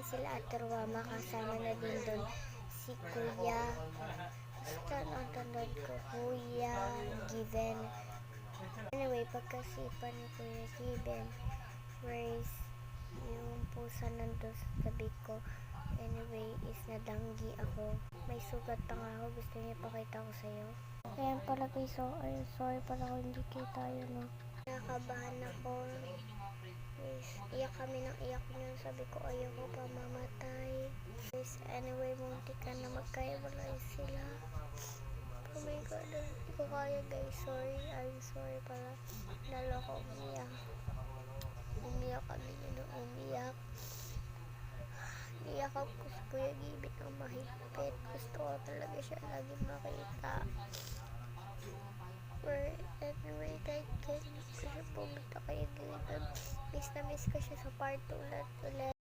sila at Ruama, kasama na din doon si Kuya. Basta ang tandaan ko, Kuya Given. Anyway, pagkasipa ni Kuya Given, whereas yung pusa nandun sa tabi ko. Anyway, is nadanggi ako. May sugat pa nga ako. Gusto niya pakita ko sa'yo. Ayan pala guys. So, sorry pala kung hindi kita yun. No? Nakabahan ako. Guys, iyak kami ng iyak niya. Sabi ko, ayoko pa mamatay. Guys, anyway, muntik ka na magkaiwalay sila. Oh my god, hindi ko kaya guys. Sorry, I'm sorry pala. Lalo ko umiyak. Umiyak kami yun. Umiyak. Iyak ako si Kuya Given ang mahigpit. Gusto ko talaga siya lagi makita. Anyway, kahit gusto ko siya pumunta kay Given. Miss na miss ko siya sa part 11.